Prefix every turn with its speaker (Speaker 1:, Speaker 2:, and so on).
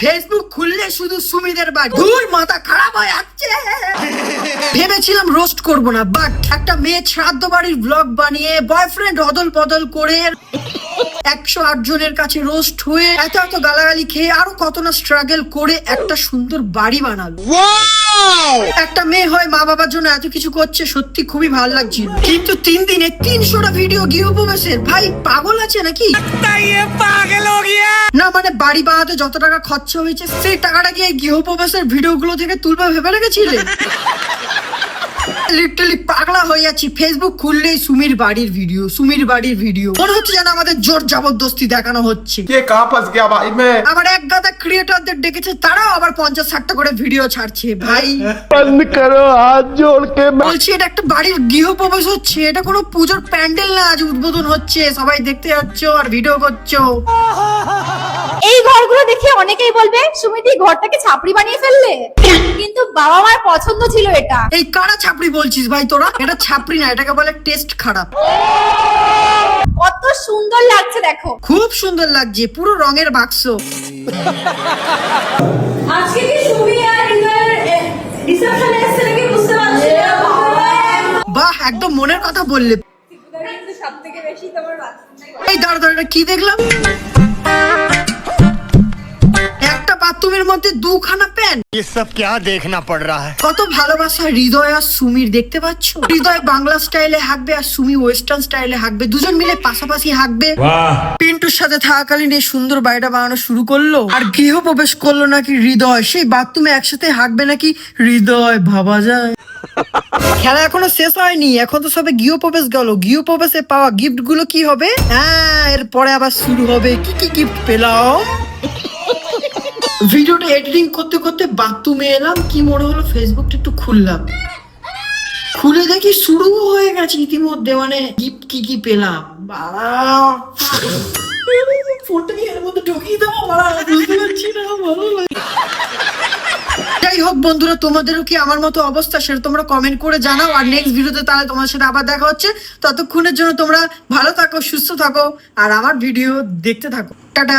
Speaker 1: Facebook খুললে শুধু সুমিদের বাড়ি, ধুর মাথা খারাপ হয়ে যাচ্ছে। ভেবেছিলাম রোস্ট করব না, বাট একটা মেয়ে শ্রাদ্ধ বাড়ির ব্লগ বানিয়ে বয়ফ্রেন্ড অদল বদল করে 108 জনের কাছে রোস্ট হয়ে এত গালাগালি খেয়ে আরো কত না স্ট্রাগল করে একটা সুন্দর বাড়ি বানালো। একটা মেয়ে হয় মা বাবার জন্য এত কিছু করছে, সত্যি খুবই ভালো লাগছিল। কিন্তু 3 দিনে 300টা ভিডিও গৃহপ্রবেশের, ভাই পাগল আছে নাকি? না মানে বাড়ি বানাতে যত টাকা খরচা হয়েছে সেই টাকাটা কি এই গৃহপ্রবেশের ভিডিওগুলো থেকে তুলবে ভেবে রেখেছিলে? লিটারালি পাগলা হয়ে যাচ্ছি। ফেসবুক খুললেই সুমির বাড়ির ভিডিও মনে হচ্ছে যেন আমাদের জোর জবরদস্তি দেখানো হচ্ছে। আবার এক গাদা ক্রিয়েটরদের ডেকেছে, তারাও আবার 50-60টা করে ভিডিও ছাড়ছে। ভাই
Speaker 2: বন্ধ করো হাত জোড় কে,
Speaker 1: বলছি এটা একটা বাড়ির গৃহপ্রবেশ হচ্ছে, এটা কোনো পুজোর প্যান্ডেল না, আজ উদ্বোধন হচ্ছে, সবাই দেখতে যাচ্ছ আর ভিডিও করছো।
Speaker 3: এই ঘরগুলো দেখে অনেকেই বলবে সুমিতি ঘরটাকে ছাপড়ি বানিয়ে ফেললে, কিন্তু বাবা মার পছন্দ ছিল এটা।
Speaker 1: এই কারা ছাপড়ি বলছিস ভাই তোরা? এটা ছাপড়ি না, এটাকে বলে টেস্ট খারাপ।
Speaker 3: কত সুন্দর লাগছে দেখো,
Speaker 1: খুব সুন্দর লাগছে, পুরো রঙের বাক্স।
Speaker 3: আজকে কি সুমি আর হৃদয়ের রিসেপশনে এসেছে নাকি বুঝতে পারছি না।
Speaker 1: বাহ, একদম মনের কথা বললে।
Speaker 3: কিন্তু সবথেকে বেশি তোমার বাথরুমটাই।
Speaker 1: এই দাঁড়া দাঁড়া, কি দেখলাম? একটা বাথরুমের মধ্যে 2খানা প্যান।
Speaker 2: ये सब क्या देखना पड़ रहा है?
Speaker 1: কত ভালোবাসা হৃদয় আর সুমির, দেখতে পাচ্ছ? হৃদয় বাংলা স্টাইলে হাঁকবে আর সুমি ওয়েস্টার্ন স্টাইলে হাঁকবে, দুজন মিলে পাশাপাশি হাঁকবে। পিন্টুর সাথে থাকাকালীন এই সুন্দর বাড়িটা বানানো শুরু করলো, আর গৃহপ্রবেশ করলো নাকি হৃদয়। সেই বাথরুমে একসাথে হাঁকবে নাকি হৃদয়, ভাবা যায়? খেলা এখনো শেষ হয়নি, এখন তো সবে গৃহপ্রবেশ গেল। গৃহপ্রবেশে পাওয়া গিফট গুলো কি হবে? হ্যাঁ, এরপরে আবার শুরু হবে কি কি গিফট পেলাম। ভিডিওটা এডিটিং করতে করতে বাথরুমে এলাম, কি মনে হলো ফেসবুকটা একটু খুললাম, খুলে দেখি শুরু হয়ে গেছে ইতিমধ্যে, মানে গিফট কি কি পেলাম। ফোনটা কি এর মধ্যে ঢুকিয়ে দেবো, বুঝতে পারছি না, ভালো লাগে। যাই হোক বন্ধুরা, তোমাদেরও কি আমার মতো অবস্থা সেটা তোমরা কমেন্ট করে জানাও। আর নেক্সট ভিডিওতে তাহলে তোমার সাথে আবার দেখা হচ্ছে। ততক্ষণের জন্য তোমরা ভালো থাকো, সুস্থ থাকো, আর আমার ভিডিও দেখতে থাকো। টাটা।